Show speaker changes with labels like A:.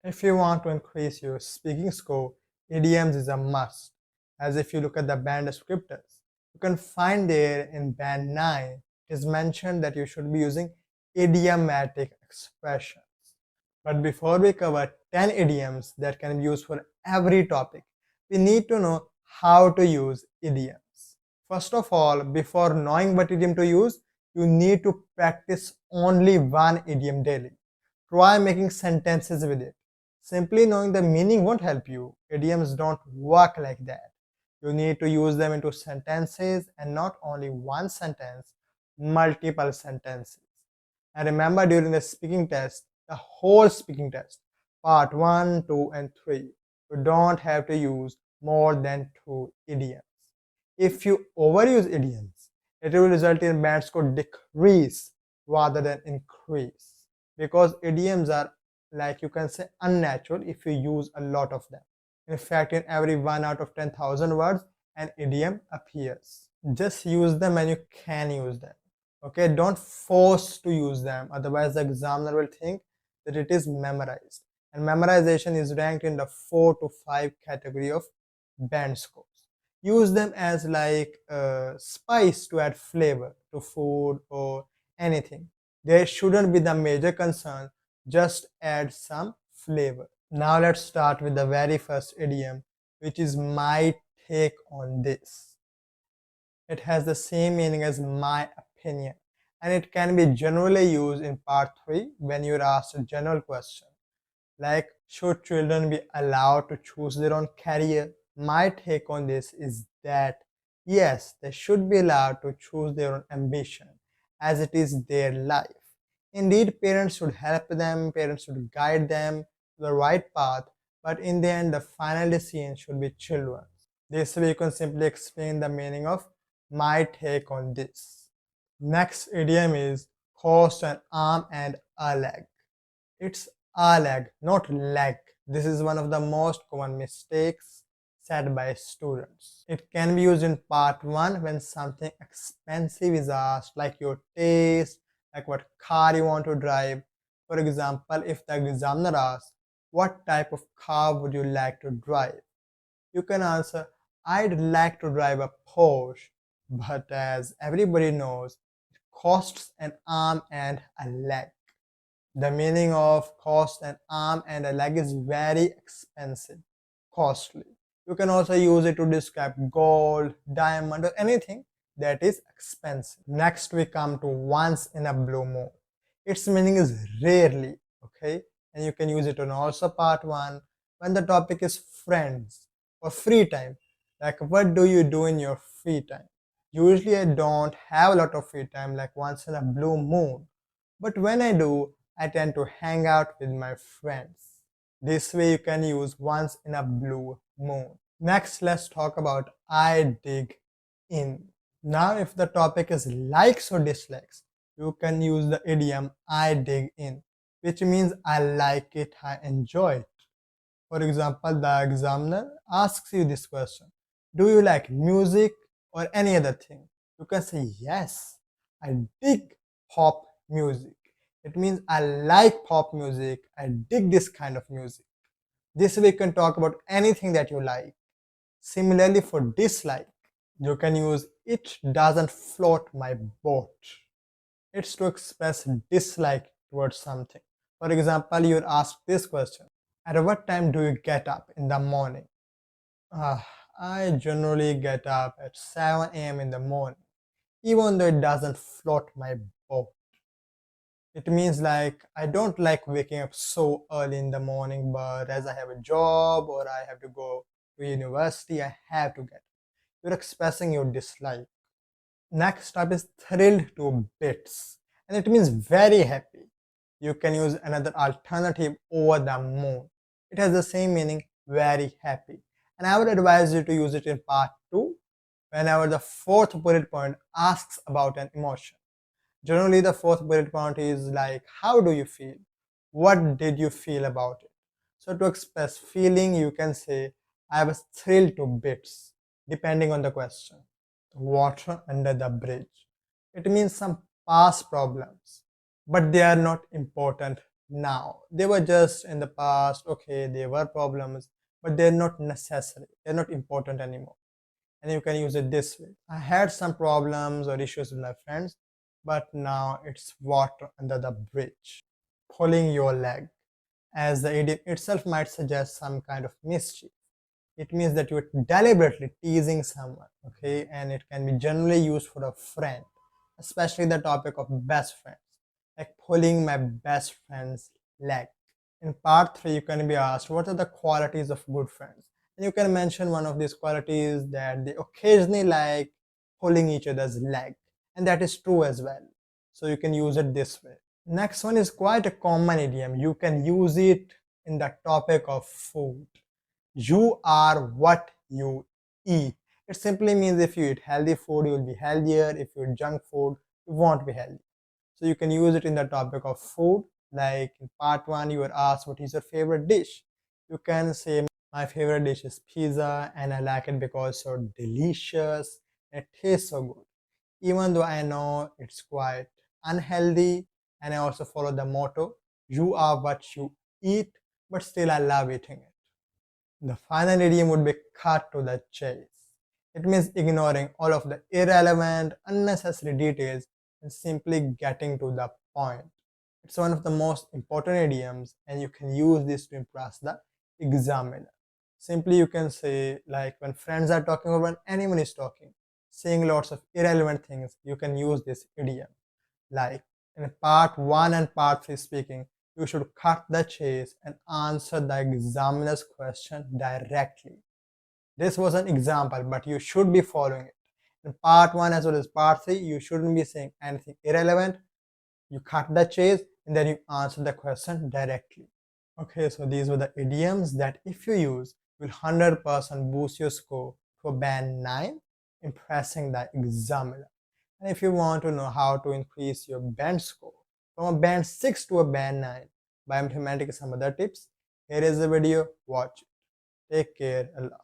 A: If you want to increase your speaking score, idioms is a must. As if you look at the band descriptors, you can find there in band 9, it is mentioned that you should be using idiomatic expressions. But before we cover 10 idioms that can be used for every topic, we need to know how to use idioms. First of all, before knowing what idiom to use, you need to practice only one idiom daily. Try making sentences with it. Simply knowing the meaning won't help you. Idioms don't work like that. You need to use them into sentences, and not only one sentence, multiple sentences. And remember, during the speaking test, the whole speaking test, part 1, 2, and 3, you don't have to use more than 2 idioms. If you overuse idioms, it will result in band score decrease rather than increase, because idioms are, like you can say, unnatural if you use a lot of them. In fact, in every 1 out of 10,000 words, an idiom appears. Just use them when you can use them. Okay, don't force to use them, otherwise the examiner will think that it is memorized, and memorization is ranked in the 4 to 5 category of band scores. Use them as like spice to add flavor to food or anything. There shouldn't be the major concern, just add some flavor. Now let's start with the very first idiom, which is my take on this. It has the same meaning as my opinion, and it can be generally used in part 3 when you're asked a general question like, should children be allowed to choose their own career? My take on this is that yes, they should be allowed to choose their own ambition, as it is their life. Indeed, parents should help them, parents should guide them to the right path, but in the end, the final decision should be children's. This way, you can simply explain the meaning of my take on this. Next idiom is cost an arm and a leg. It's a leg, not leg. This is one of the most common mistakes said by students. It can be used in part 1 when something expensive is asked, like your taste, like what car you want to drive. For example, if the examiner asks, what type of car would you like to drive? You can answer, I'd like to drive a Porsche, but as everybody knows, it costs an arm and a leg. The meaning of cost an arm and a leg is very expensive, costly. You can also use it to describe gold, diamond, or anything that is expensive. Next, we come to once in a blue moon. Its meaning is rarely, okay? And you can use it on also part 1 when the topic is friends or free time. Like, what do you do in your free time? Usually, I don't have a lot of free time, like once in a blue moon. But when I do, I tend to hang out with my friends. This way you can use once in a blue moon. Next, let's talk about I dig in. Now, if the topic is likes or dislikes, you can use the idiom I dig in, which means I like it, I enjoy it. For example, the examiner asks you this question: do you like music or any other thing? You can say, yes, I dig pop music. It means I like pop music, I dig this kind of music. This way you can talk about anything that you like. Similarly, for dislike, you can use it doesn't float my boat. It's to express dislike towards something. For example, you're asked this question: at what time do you get up in the morning? I generally get up at 7 a.m. in the morning, even though it doesn't float my boat. It means like I don't like waking up so early in the morning, but as I have a job or I have to go to university, I have to get. You're expressing your dislike. Next up is thrilled to bits, and it means very happy. You can use another alternative, over the moon. It has the same meaning, very happy. And I would advise you to use it in part 2 whenever the fourth bullet point asks about an emotion. Generally, the fourth bullet point is like, how do you feel? What did you feel about it? So, to express feeling, you can say, I was thrilled to bits, depending on the question. Water under the bridge. It means some past problems, but they are not important now. They were just in the past, okay, there were problems, but they're not necessary, they're not important anymore. And you can use it this way. I had some problems or issues with my friends, but now it's water under the bridge. Pulling your leg, as the idiom itself might suggest some kind of mischief. It means that you're deliberately teasing someone, okay? And it can be generally used for a friend, especially the topic of best friends, like pulling my best friend's leg. In part 3, you can be asked, what are the qualities of good friends? And you can mention one of these qualities, that they occasionally like pulling each other's leg. And that is true as well. So you can use it this way. Next one is quite a common idiom. You can use it in the topic of food. You are what you eat. It simply means if you eat healthy food, you will be healthier. If you eat junk food, you won't be healthy. So you can use it in the topic of food. Like in part 1, you were asked, what is your favorite dish? You can say, my favorite dish is pizza, and I like it because it's so delicious and it tastes so good. Even though I know it's quite unhealthy, and I also follow the motto, you are what you eat, but still I love eating it. The final idiom would be cut to the chase. It means ignoring all of the irrelevant, unnecessary details and simply getting to the point. It's one of the most important idioms, and you can use this to impress the examiner. Simply, you can say, like when friends are talking or when anyone is talking, saying lots of irrelevant things, you can use this idiom. Like in part 1 and part 3 speaking, you should cut the chase and answer the examiner's question directly. This was an example, but you should be following it. In part 1 as well as part 3, you shouldn't be saying anything irrelevant. You cut the chase and then you answer the question directly. Okay, so these were the idioms that if you use, will 100% boost your score to a band 9, impressing the examiner. And if you want to know how to increase your band score from a band 6 to a band 9 by implementing some other tips, here is the video, watch it. Take care, Allah.